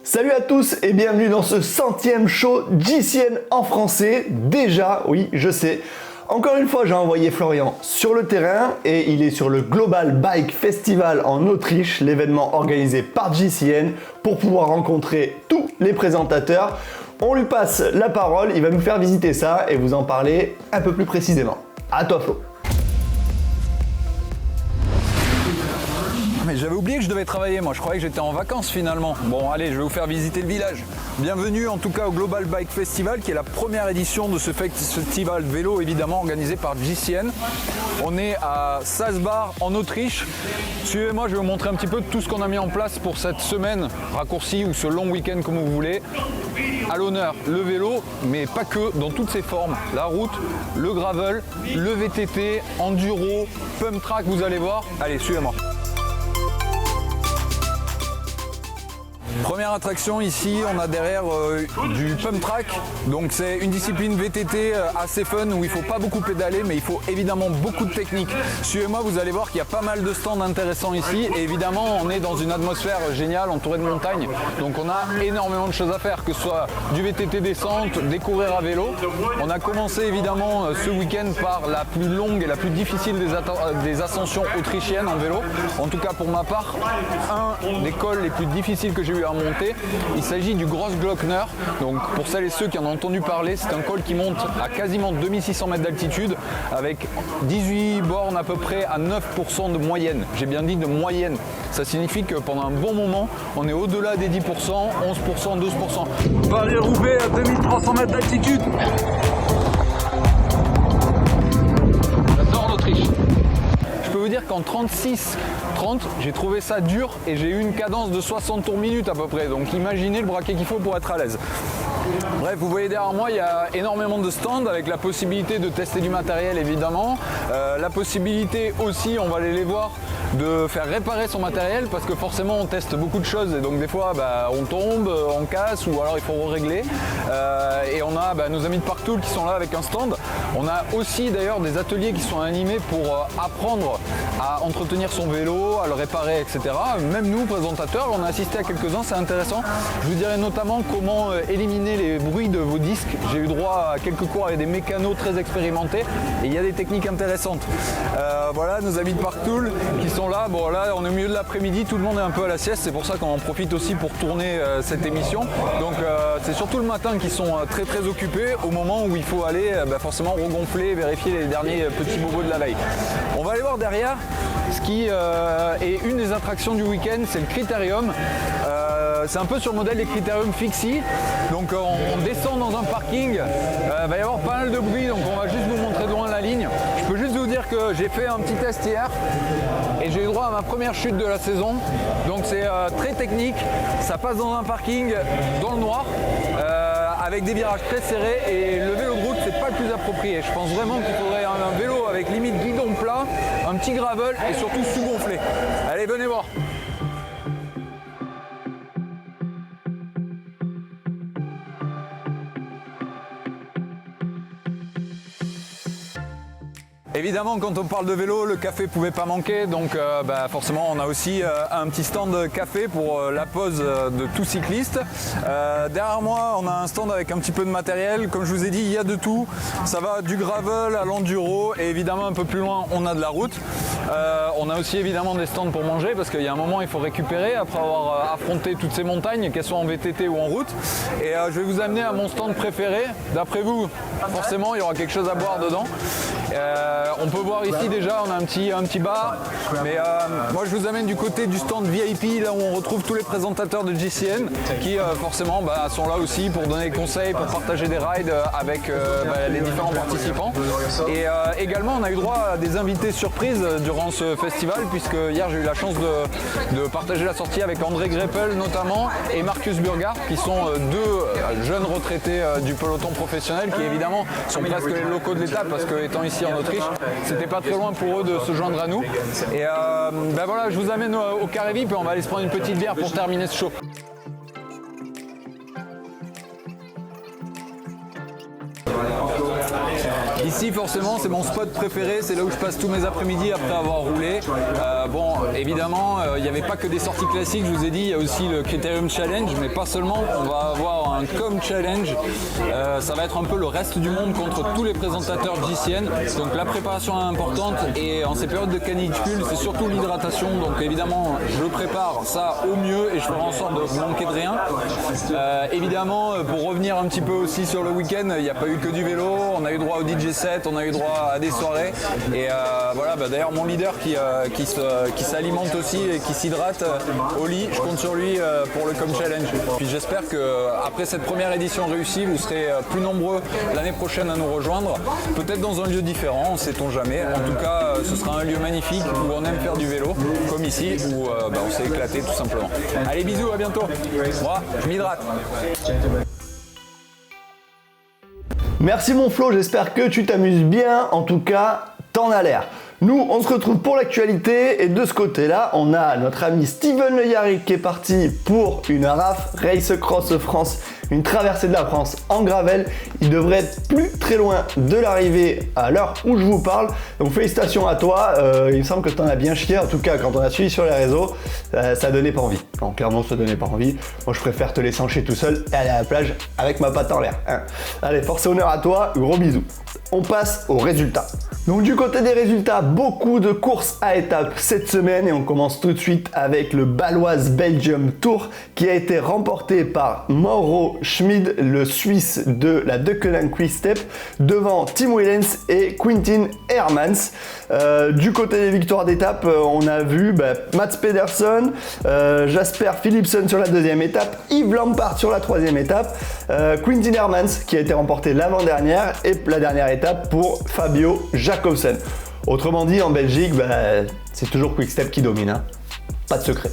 Salut à tous et bienvenue dans ce 100e show GCN en français. Déjà, oui, je sais. Encore une fois, j'ai envoyé Florian sur le terrain et il est sur le Global Bike Festival en Autriche, l'événement organisé par GCN pour pouvoir rencontrer tous les présentateurs. On lui passe la parole, il va nous faire visiter ça et vous en parler un peu plus précisément. À toi Flo. Mais j'avais oublié que je devais travailler, moi je croyais que j'étais en vacances finalement. Bon allez, je vais vous faire visiter le village. Bienvenue en tout cas au Global Bike Festival qui est la première édition de ce festival vélo évidemment organisé par GCN. On est à Salzburg en Autriche. Suivez-moi, je vais vous montrer un petit peu tout ce qu'on a mis en place pour cette semaine raccourcie ou ce long week-end comme vous voulez. À l'honneur, le vélo, mais pas que, dans toutes ses formes. La route, le gravel, le VTT, enduro, pump track, vous allez voir. Allez, suivez-moi. Première attraction ici, on a derrière du pump track, donc c'est une discipline VTT assez fun où il ne faut pas beaucoup pédaler mais il faut évidemment beaucoup de technique. Suivez-moi, vous allez voir qu'il y a pas mal de stands intéressants ici et évidemment on est dans une atmosphère géniale entourée de montagnes, donc on a énormément de choses à faire, que ce soit du VTT descente, découvrir à vélo. On a commencé évidemment ce week-end par la plus longue et la plus difficile des ascensions autrichiennes en vélo, en tout cas pour ma part, un des cols les plus difficiles que j'ai eu à monter. Il s'agit du Grossglockner. Donc pour celles et ceux qui en ont entendu parler, c'est un col qui monte à quasiment 2600 mètres d'altitude avec 18 bornes à peu près à 9% de moyenne. J'ai bien dit de moyenne. Ça signifie que pendant un bon moment, on est au-delà des 10%, 11%, 12%. Paris-Roubaix à 2300 mètres d'altitude. J'adore l'Autriche. Je peux vous dire qu'en 36-30, j'ai trouvé ça dur et j'ai eu une cadence de 60 tours minute à peu près. Donc imaginez le braquet qu'il faut pour être à l'aise. Bref, vous voyez derrière moi, il y a énormément de stands avec la possibilité de tester du matériel évidemment. La possibilité aussi, on va aller les voir, de faire réparer son matériel parce que forcément on teste beaucoup de choses et donc des fois on tombe, on casse ou alors il faut régler. Et on a nos amis de Parktool qui sont là avec un stand. On a aussi d'ailleurs des ateliers qui sont animés pour apprendre à entretenir son vélo, à le réparer, etc. Même nous, présentateurs, on a assisté à quelques-uns, c'est intéressant. Je vous dirai notamment comment éliminer les bruits de vos disques. J'ai eu droit à quelques cours avec des mécanos très expérimentés et il y a des techniques intéressantes. Voilà nos amis de Parktool qui sont là. Bon là on est au milieu de l'après-midi, tout le monde est un peu à la sieste, c'est pour ça qu'on en profite aussi pour tourner cette émission. Donc c'est surtout le matin qu'ils sont très occupés au moment où il faut aller forcément regonfler et vérifier les derniers petits bobos de la veille. On va aller voir derrière ce qui est une des attractions du week-end, c'est le Critérium. C'est un peu sur le modèle des Critérium Fixie. Donc on descend dans un parking, va y avoir pas mal de bruit, donc on va juste vous montrer de loin la ligne. Je peux juste vous dire que j'ai fait un petit test hier et j'ai eu droit à ma première chute de la saison. Donc c'est très technique, ça passe dans un parking dans le noir. Avec des virages très serrés et le vélo de route c'est pas le plus approprié. Je pense vraiment qu'il faudrait un vélo avec limite guidon plat, un petit gravel et surtout sous-gonflé. Allez, venez voir. Évidemment, quand on parle de vélo, le café pouvait pas manquer, donc forcément on a aussi un petit stand café pour la pause de tout cycliste. Derrière moi, on a un stand avec un petit peu de matériel. Comme je vous ai dit, il y a de tout. Ça va du gravel à l'enduro et évidemment un peu plus loin, on a de la route. On a aussi évidemment des stands pour manger parce qu'il y a un moment il faut récupérer après avoir affronté toutes ces montagnes, qu'elles soient en VTT ou en route. Et je vais vous amener à mon stand préféré. D'après vous, forcément il y aura quelque chose à boire dedans. On peut voir ici déjà, on a un petit bar, mais moi je vous amène du côté du stand VIP, là où on retrouve tous les présentateurs de GCN qui forcément sont là aussi pour donner des conseils, pour partager des rides avec les différents participants. Et également on a eu droit à des invités surprises durant ce festival, puisque hier j'ai eu la chance de partager la sortie avec André Greppel notamment et Marcus Burgard, qui sont deux jeunes retraités du peloton professionnel qui évidemment sont presque les locaux de l'étape parce que étant ici en Autriche, c'était pas très loin pour eux de se joindre à nous. Et voilà, je vous amène au Carré VIP et on va aller se prendre une petite bière pour terminer ce show. Ici, forcément, c'est mon spot préféré, c'est là où je passe tous mes après-midi après avoir roulé. Bon, évidemment, il n'y avait pas que des sorties classiques, je vous ai dit, il y a aussi le Critérium Challenge, mais pas seulement, on va avoir un Com Challenge. Ça va être un peu le reste du monde contre tous les présentateurs GCN. Donc la préparation est importante et en ces périodes de canicule, c'est surtout l'hydratation. Donc évidemment, je prépare ça au mieux et je ferai en sorte de manquer de rien. Évidemment, pour revenir un petit peu aussi sur le week-end, il n'y a pas eu que du vélo, on a eu droit au DJ set, on a eu droit à des soirées. Et voilà, d'ailleurs mon leader qui s'alimente aussi et qui s'hydrate, Oli, je compte sur lui pour le Com Challenge. Puis j'espère qu'après cette première édition réussie, vous serez plus nombreux l'année prochaine à nous rejoindre, peut-être dans un lieu différent, on ne sait-on jamais. En tout cas, ce sera un lieu magnifique où on aime faire du vélo, comme ici, où on s'est éclaté tout simplement. Allez, bisous, à bientôt. Moi, je m'hydrate. Merci mon Flo, j'espère que tu t'amuses bien, en tout cas, t'en as l'air. Nous, on se retrouve pour l'actualité et de ce côté-là, on a notre ami Steven Le Yarrick qui est parti pour une RAF Race Cross France, une traversée de la France en gravel. Il devrait être plus très loin de l'arrivée à l'heure où je vous parle. Donc félicitations à toi, il me semble que tu en as bien chié, en tout cas quand on a suivi sur les réseaux, ça donnait pas envie. Non, clairement ça donnait pas envie. Moi je préfère te laisser encher tout seul et aller à la plage avec ma patte en l'air. Hein. Allez, force et honneur à toi, gros bisous. On passe aux résultats. Donc du côté des résultats, beaucoup de courses à étapes cette semaine et on commence tout de suite avec le Baloise Belgium Tour qui a été remporté par Mauro Schmid, le Suisse de la Deceuninck Quick Step, devant Tim Wellens et Quintin Hermans. Du côté des victoires d'étape, on a vu Mats Pedersen, Jasper Philipsen sur la deuxième étape, Yves Lampard sur la troisième étape, Quintin Hermans qui a été remporté l'avant-dernière et la dernière étape pour Fabio Jacobsen. Autrement dit, en Belgique, c'est toujours Quick-Step qui domine, hein. Pas de secret.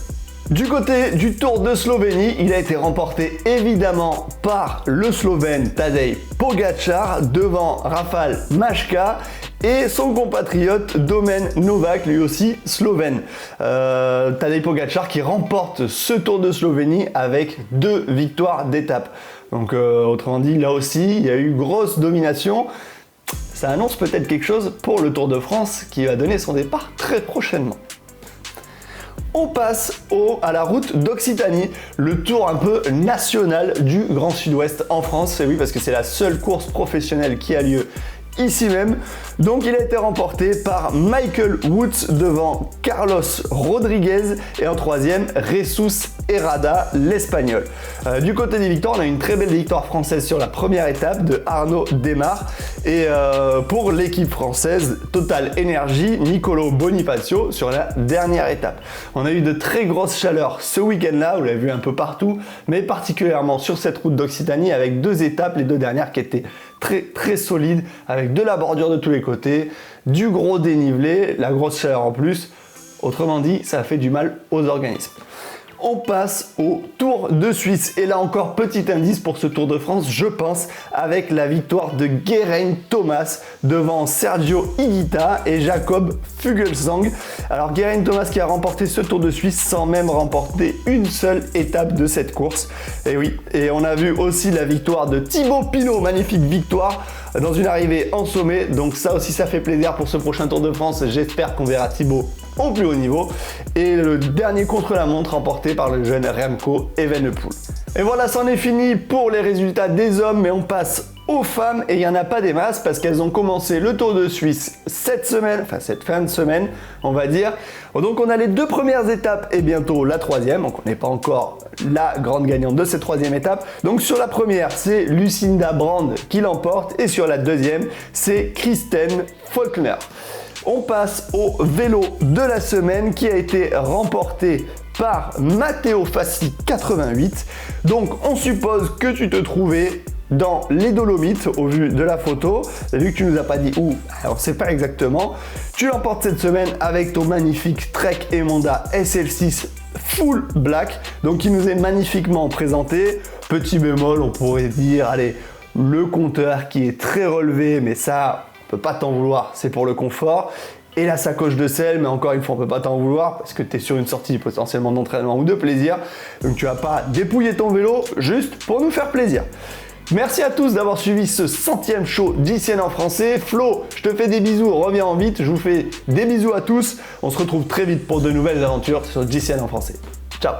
Du côté du Tour de Slovénie, il a été remporté évidemment par le Slovène Tadej Pogačar devant Rafał Majka et son compatriote Domen Novak, lui aussi slovène. Tadej Pogačar qui remporte ce Tour de Slovénie avec 2 victoires d'étape. Donc autrement dit, là aussi, il y a eu grosse domination. Ça annonce peut-être quelque chose pour le Tour de France qui va donner son départ très prochainement. On passe à la route d'Occitanie, le tour un peu national du Grand Sud-Ouest en France. Et oui, parce que c'est la seule course professionnelle qui a lieu ici même. Donc il a été remporté par Michael Woods devant Carlos Rodriguez et en troisième Jesus Herrada, l'Espagnol. Du côté des victoires, on a une très belle victoire française sur la première étape de Arnaud Démare et pour l'équipe française Total Energy, Nicolo Bonifacio sur la dernière étape. On a eu de très grosses chaleurs ce week-end-là, vous l'avez vu un peu partout, mais particulièrement sur cette route d'Occitanie avec 2 étapes, les 2 dernières qui étaient très solides avec de la bordure de tous les côtés, du gros dénivelé, la grosse chaleur en plus. Autrement dit, ça fait du mal aux organismes. On passe au Tour de Suisse. Et là encore, petit indice pour ce Tour de France, je pense, avec la victoire de Geraint Thomas devant Sergio Higuita et Jakob Fuglsang. Alors Geraint Thomas qui a remporté ce Tour de Suisse sans même remporter une seule étape de cette course. Et oui, et on a vu aussi la victoire de Thibaut Pinot, magnifique victoire dans une arrivée en sommet. Donc ça aussi, ça fait plaisir pour ce prochain Tour de France. J'espère qu'on verra Thibaut au plus haut niveau. Et le dernier contre-la-montre remporté par le jeune Remco Evenepoel. Et voilà, c'en est fini pour les résultats des hommes, mais on passe aux femmes et il n'y en a pas des masses parce qu'elles ont commencé le Tour de Suisse cette fin de semaine, on va dire. Donc on a les 2 premières étapes et bientôt la 3e, donc on n'est pas encore la grande gagnante de cette 3e étape. Donc sur la première, c'est Lucinda Brand qui l'emporte et sur la 2e, c'est Kristen Faulkner. On passe au vélo de la semaine qui a été remporté par Matteo Fassi 88. Donc on suppose que tu te trouvais dans les Dolomites au vu de la photo. Vu que tu nous as pas dit où, alors on sait pas exactement. Tu l'emportes cette semaine avec ton magnifique Trek Emonda SL6 Full Black, donc qui nous est magnifiquement présenté. Petit bémol, on pourrait dire, allez, le compteur qui est très relevé, mais ça, on peut pas t'en vouloir, c'est pour le confort. Et la sacoche de sel, mais encore une fois, on peut pas t'en vouloir parce que tu es sur une sortie potentiellement d'entraînement ou de plaisir. Donc tu vas pas dépouiller ton vélo juste pour nous faire plaisir. Merci à tous d'avoir suivi ce 100e show GCN en français. Flo, je te fais des bisous, reviens en vite. Je vous fais des bisous à tous. On se retrouve très vite pour de nouvelles aventures sur GCN en français. Ciao.